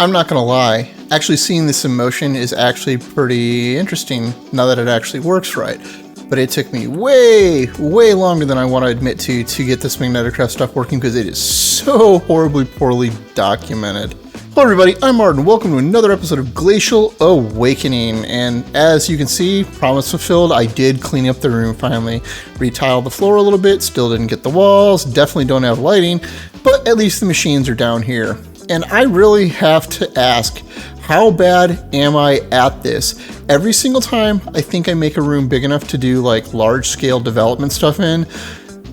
I'm not gonna lie, actually seeing this in motion is actually pretty interesting now that it actually works right. But it took me way longer than I want to admit to get this Magneticraft stuff working because it is so horribly poorly documented. Hello everybody, I'm Martin. Welcome to another episode of Glacial Awakening. And as you can see, promise fulfilled, I did clean up the room finally. Retiled the floor a little bit, still didn't get the walls, definitely don't have lighting, but at least the machines are down here. And I really have to ask, how bad am I at this? Every single time I think I make a room big enough to do like large scale development stuff in,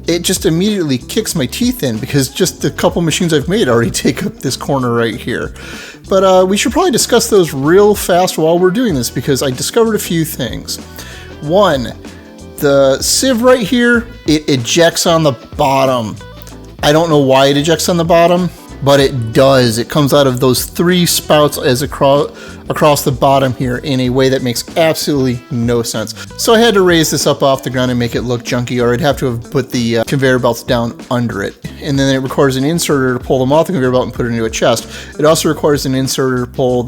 it just immediately kicks my teeth in because just the couple machines I've made already take up this corner right here. But we should probably discuss those real fast while we're doing this because I discovered a few things. One, the sieve right here, it ejects on the bottom. I don't know why it ejects on the bottom, but it does. It comes out of those three spouts as across the bottom here in a way that makes absolutely no sense. So I had to raise this up off the ground and make it look junky, or I'd have to have put the conveyor belts down under it. And then it requires an inserter to pull them off the conveyor belt and put it into a chest. It also requires an inserter to pull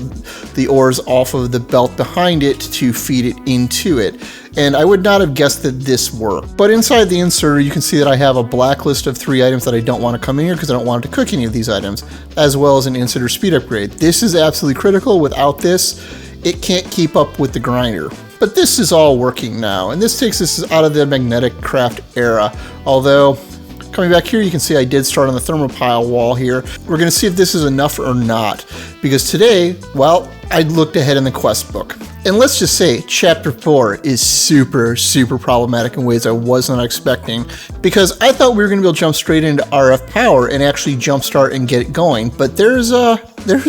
the ores off of the belt behind it to feed it into it. And I would not have guessed that this worked. But inside the inserter, you can see that I have a blacklist of 3 items that I don't want to come in here because I don't want it to cook any of these items, as well as an inserter speed upgrade. This is absolutely critical. Without this, it can't keep up with the grinder. But this is all working now, and this takes us out of the Magneticraft era. Although, coming back here, you can see I did start on the thermopile wall here. We're going to see if this is enough or not, because today, well, I looked ahead in the quest book. And let's just say chapter 4 is super problematic in ways I was not expecting, because I thought we were going to be able to jump straight into RF power and actually jumpstart and get it going, but there's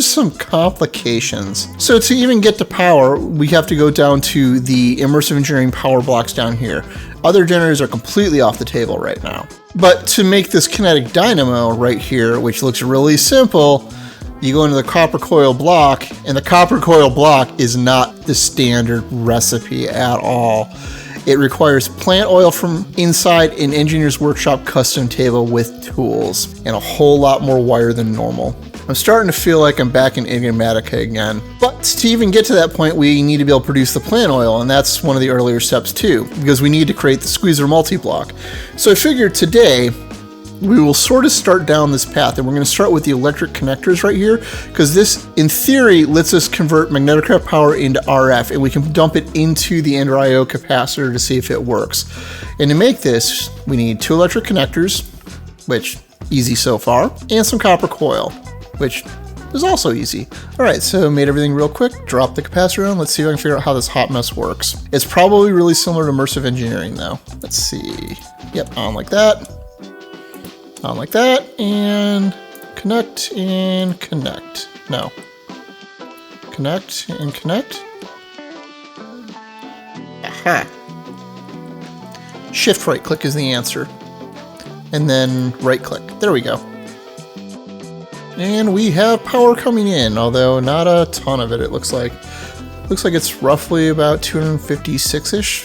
some complications. So to even get to power, we have to go down to the Immersive Engineering power blocks down here. Other generators are completely off the table right now. But to make this kinetic dynamo right here, which looks really simple, you go into the copper coil block, and the copper coil block is not the standard recipe at all. It requires plant oil from inside an engineer's workshop custom table with tools, and a whole lot more wire than normal. I'm starting to feel like I'm back in Enigmatica again. But to even get to that point, we need to be able to produce the plant oil, and that's one of the earlier steps too, because we need to create the squeezer multi-block. So I figured today, we will sort of start down this path, and we're going to start with the electric connectors right here, because this, in theory, lets us convert Magneticraft power into RF, and we can dump it into the Ender-IO capacitor to see if it works. And to make this, we need 2 electric connectors, which, easy so far, and some copper coil, which is also easy. All right, so made everything real quick, drop the capacitor on, let's see if I can figure out how this hot mess works. It's probably really similar to Immersive Engineering, though. Let's see. Yep, on like that. On like that, and connect and connect. No. Connect and connect. Aha. Shift right click is the answer. And then right click. There we go. And we have power coming in, although not a ton of it, it looks like. Looks like it's roughly about 256-ish,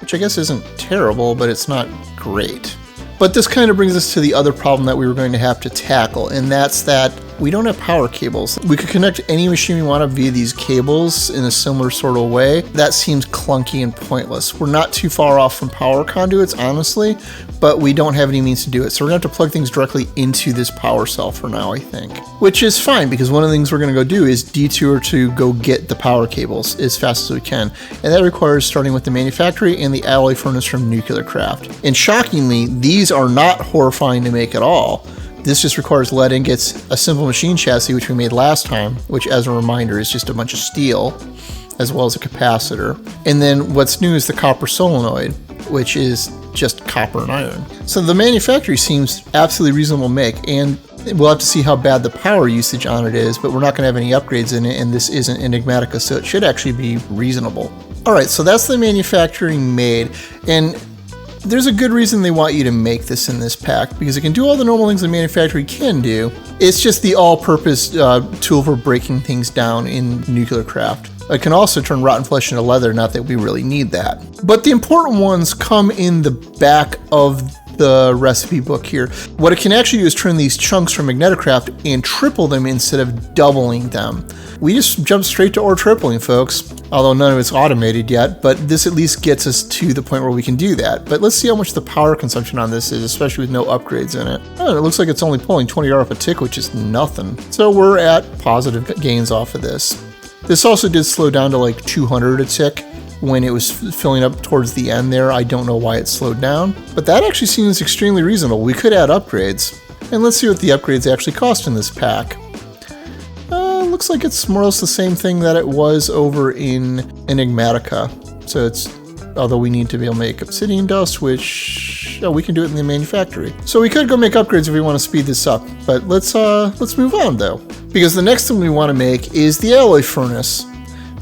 which I guess isn't terrible, but it's not great. But this kind of brings us to the other problem that we were going to have to tackle, and that's that we don't have power cables. We could connect any machine we want via these cables in a similar sort of way. That seems clunky and pointless. We're not too far off from power conduits, honestly, but we don't have any means to do it. So we're going to have to plug things directly into this power cell for now, I think. Which is fine, because one of the things we're going to go do is detour to go get the power cables as fast as we can. And that requires starting with the Manufactory and the alloy furnace from Nuclearcraft. And shockingly, these are not horrifying to make at all. This just requires lead ingots, a simple machine chassis, which we made last time, which as a reminder is just a bunch of steel, as well as a capacitor. And then what's new is the copper solenoid, which is just copper and iron. So the Manufactory seems absolutely reasonable to make, and we'll have to see how bad the power usage on it is, but we're not going to have any upgrades in it, and this isn't Enigmatica, so it should actually be reasonable. All right, so that's the Manufacturing made, and there's a good reason they want you to make this in this pack, because it can do all the normal things the Manufactory can do. It's just the all-purpose tool for breaking things down in Nuclearcraft. It can also turn rotten flesh into leather, not that we really need that. But the important ones come in the back of the recipe book here. What it can actually do is turn these chunks from Magneticraft and triple them instead of doubling them. We just jumped straight to ore tripling, folks. Although none of it's automated yet, but this at least gets us to the point where we can do that. But let's see how much the power consumption on this is, especially with no upgrades in it. Oh, it looks like it's only pulling 20 off a tick, which is nothing. So we're at positive gains off of this. This also did slow down to like 200 a tick when it was filling up towards the end there. I don't know why it slowed down, but that actually seems extremely reasonable. We could add upgrades. And let's see what the upgrades actually cost in this pack. Looks like it's more or less the same thing that it was over in Enigmatica. So it's, although we need to be able to make obsidian dust, which we can do it in the Manufactory. So we could go make upgrades if we want to speed this up, but let's move on though. Because the next thing we want to make is the alloy furnace.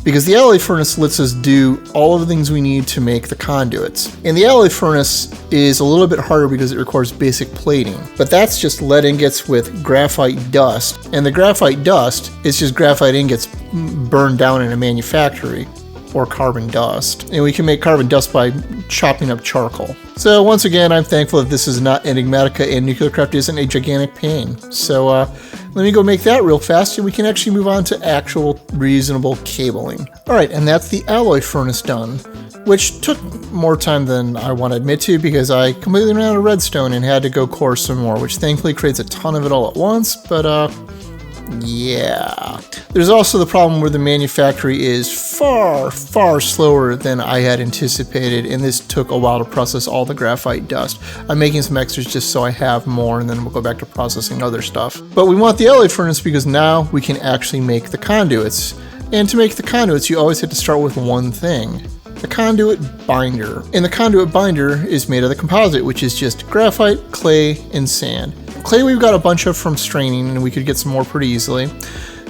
Because the alloy furnace lets us do all of the things we need to make the conduits. And the alloy furnace is a little bit harder because it requires basic plating. But that's just lead ingots with graphite dust. And the graphite dust is just graphite ingots burned down in a manufactory, or carbon dust. And we can make carbon dust by chopping up charcoal. So once again, I'm thankful that this is not Enigmatica and Nuclearcraft isn't a gigantic pain. So let me go make that real fast and we can actually move on to actual reasonable cabling. All right, and that's the alloy furnace done, which took more time than I want to admit to because I completely ran out of redstone and had to go core some more, which thankfully creates a ton of it all at once, but yeah. There's also the problem where the Manufactory is far, far slower than I had anticipated, and this took a while to process all the graphite dust. I'm making some extras just so I have more, and then we'll go back to processing other stuff. But we want the alloy furnace because now we can actually make the conduits. And to make the conduits, you always have to start with one thing. The conduit binder. And the conduit binder is made of the composite, which is just graphite, clay, and sand. Clay we've got a bunch of from straining, and we could get some more pretty easily.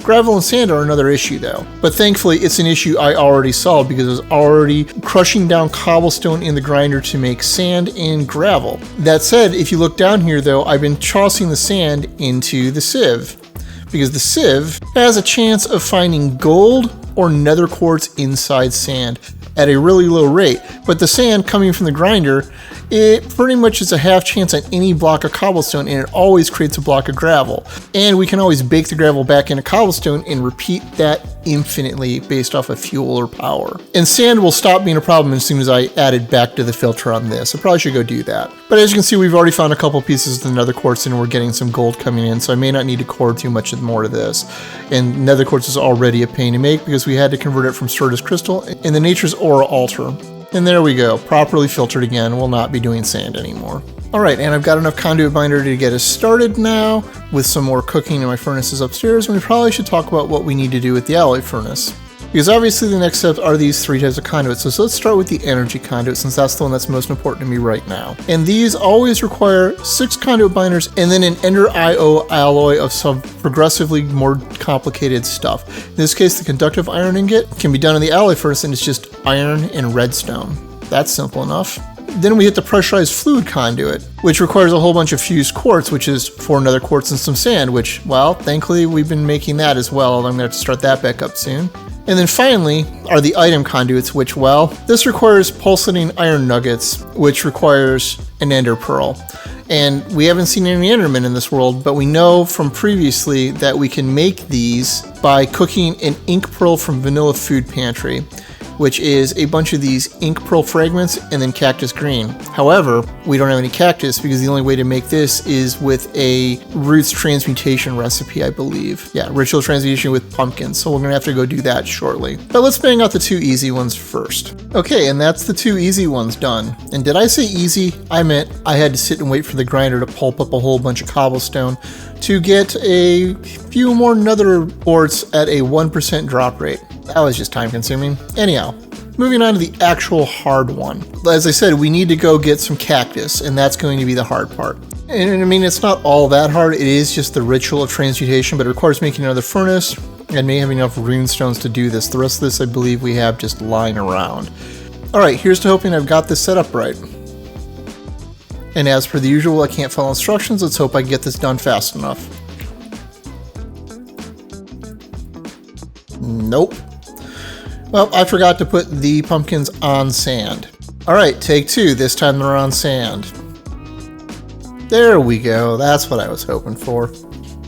Gravel and sand are another issue though, but thankfully it's an issue I already solved because I was already crushing down cobblestone in the grinder to make sand and gravel. That said, if you look down here though, I've been tossing the sand into the sieve because the sieve has a chance of finding gold or nether quartz inside sand at a really low rate, but the sand coming from the grinder, it pretty much is a half chance on any block of cobblestone, and it always creates a block of gravel. And we can always bake the gravel back into cobblestone and repeat that infinitely based off of fuel or power. And sand will stop being a problem as soon as I added back to the filter on this. I probably should go do that. But as you can see, we've already found a couple pieces of the nether quartz and we're getting some gold coming in, so I may not need to core too much more to this. And nether quartz is already a pain to make because we had to convert it from Stardust crystal in the Nature's Aura altar. And there we go, properly filtered again. We'll not be doing sand anymore. All right, and I've got enough conduit binder to get us started now with some more cooking in my furnaces upstairs, and we probably should talk about what we need to do with the alloy furnace. Because obviously the next steps are these three types of conduits, so let's start with the energy conduit since that's the one that's most important to me right now. And these always require 6 conduit binders and then an Ender IO alloy of some progressively more complicated stuff. In this case, the conductive iron ingot can be done in the alloy furnace and it's just iron and redstone. That's simple enough. Then we hit the pressurized fluid conduit, which requires a whole bunch of fused quartz, which is 4 nether quartz and some sand, which, well, thankfully we've been making that as well, although I'm going to have to start that back up soon. And then finally are the item conduits, which, well, this requires pulsating iron nuggets, which requires an ender pearl. And we haven't seen any endermen in this world, but we know from previously that we can make these by cooking an ink pearl from Vanilla Food Pantry, which is a bunch of these ink pearl fragments and then cactus green. However, we don't have any cactus because the only way to make this is with a roots transmutation recipe, I believe. Yeah, ritual transmutation with pumpkins, so we're gonna have to go do that shortly. But let's bang out the 2 easy ones first. Okay, and that's the 2 easy ones done. And did I say easy? I meant I had to sit and wait for the grinder to pulp up a whole bunch of cobblestone to get a few more nether quartz at a 1% drop rate. That was just time consuming. Anyhow, moving on to the actual hard one. As I said, we need to go get some cactus, and that's going to be the hard part. And I mean, it's not all that hard. It is just the ritual of transmutation, but it requires making another furnace and may have enough rune stones to do this. The rest of this, I believe, we have just lying around. All right, here's to hoping I've got this set up right. And as per the usual, I can't follow instructions. Let's hope I can get this done fast enough. Nope. Well, I forgot to put the pumpkins on sand. All right, take 2. This time they're on sand. There we go, that's what I was hoping for.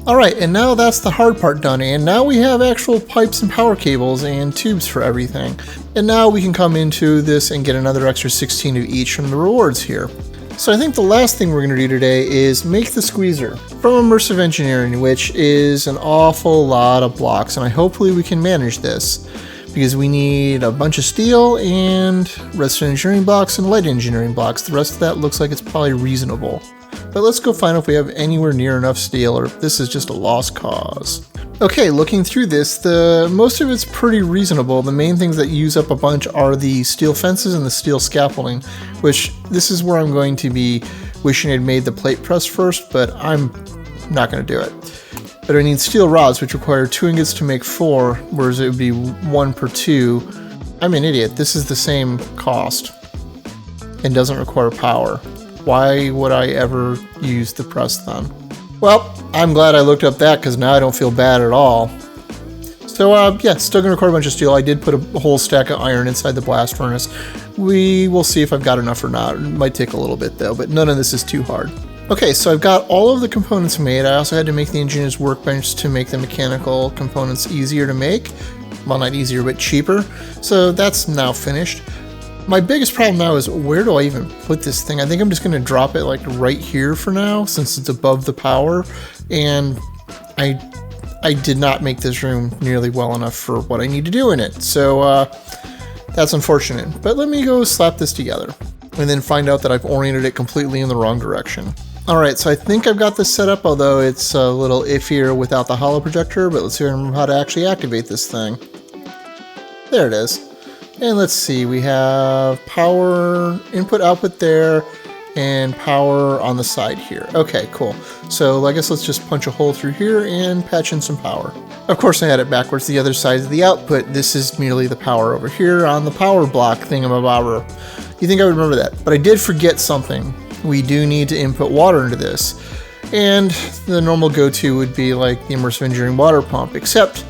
Alright, and now that's the hard part done, and now we have actual pipes and power cables and tubes for everything. And now we can come into this and get another extra 16 of each from the rewards here. So I think the last thing we're going to do today is make the squeezer from Immersive Engineering, which is an awful lot of blocks, and hopefully we can manage this. Because we need a bunch of steel and redstone engineering blocks and light engineering blocks. The rest of that looks like it's probably reasonable. But let's go find out if we have anywhere near enough steel or if this is just a lost cause. Okay, looking through this, most of it's pretty reasonable. The main things that use up a bunch are the steel fences and the steel scaffolding, which this is where I'm going to be wishing I'd made the plate press first, but I'm not going to do it. But I need steel rods, which require 2 ingots to make 4, whereas it would be 1 per 2. I'm an idiot. This is the same cost and doesn't require power. Why would I ever use the press then? Well, I'm glad I looked up that because now I don't feel bad at all. So yeah, still going to require a bunch of steel. I did put a whole stack of iron inside the blast furnace. We will see if I've got enough or not. It might take a little bit though, but none of this is too hard. Okay, so I've got all of the components made. I also had to make the engineer's workbench to make the mechanical components easier to make. Well, not easier, but cheaper. So that's now finished. My biggest problem now is where do I even put this thing? I think I'm just going to drop it like right here for now since it's above the power. And I did not make this room nearly well enough for what I need to do in it. So that's unfortunate. But let me go slap this together and then find out that I've oriented it completely in the wrong direction. Alright, so I think I've got this set up, although it's a little iffier without the holo projector, but let's hear how to actually activate this thing. There it is. And let's see, we have power, input, output there, and power on the side here. Okay, cool. So I guess let's just punch a hole through here and patch in some power. Of course I had it backwards. The other side is the output. This is merely the power over here on the power block thingamabobber. You think I would remember that, but I did forget something. We do need to input water into this. And the normal go-to would be like the Immersive Engineering water pump, except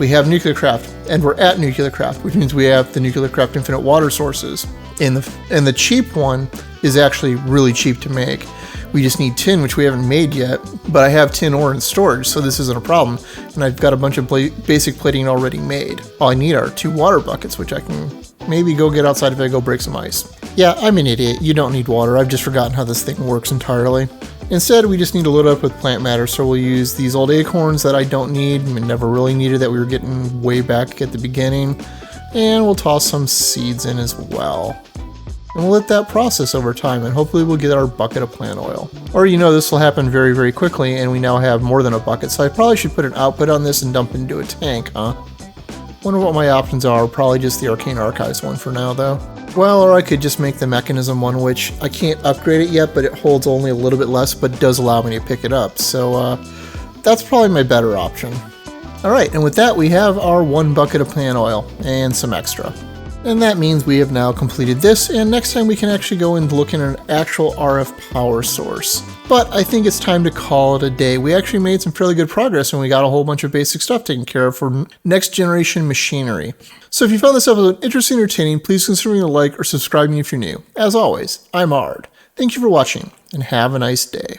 we have Nuclearcraft, and we're at Nuclearcraft, which means we have the Nuclearcraft infinite water sources. And the cheap one is actually really cheap to make. We just need tin, which we haven't made yet, but I have tin ore in storage, so this isn't a problem. And I've got a bunch of basic plating already made. All I need are 2 water buckets, which I can maybe go get outside if I go break some ice. Yeah, I'm an idiot. You don't need water. I've just forgotten how this thing works entirely. Instead, we just need to load up with plant matter, so we'll use these old acorns that I don't need and never really needed that we were getting way back at the beginning. And we'll toss some seeds in as well. And we'll let that process over time, and hopefully we'll get our bucket of plant oil. Or this will happen very, very quickly, and we now have more than a bucket, so I probably should put an output on this and dump it into a tank, huh? Wonder what my options are. Probably just the Arcane Archives one for now, though. Well, or I could just make the mechanism one, which I can't upgrade it yet, but it holds only a little bit less, but does allow me to pick it up. So that's probably my better option. Alright, and with that we have our 1 bucket of plant oil, and some extra. And that means we have now completed this, and next time we can actually go and look at an actual RF power source. But I think it's time to call it a day. We actually made some fairly good progress and we got a whole bunch of basic stuff taken care of for next generation machinery. So if you found this episode interesting or entertaining, please consider leaving a like or subscribing if you're new. As always, I'm Ard. Thank you for watching, and have a nice day.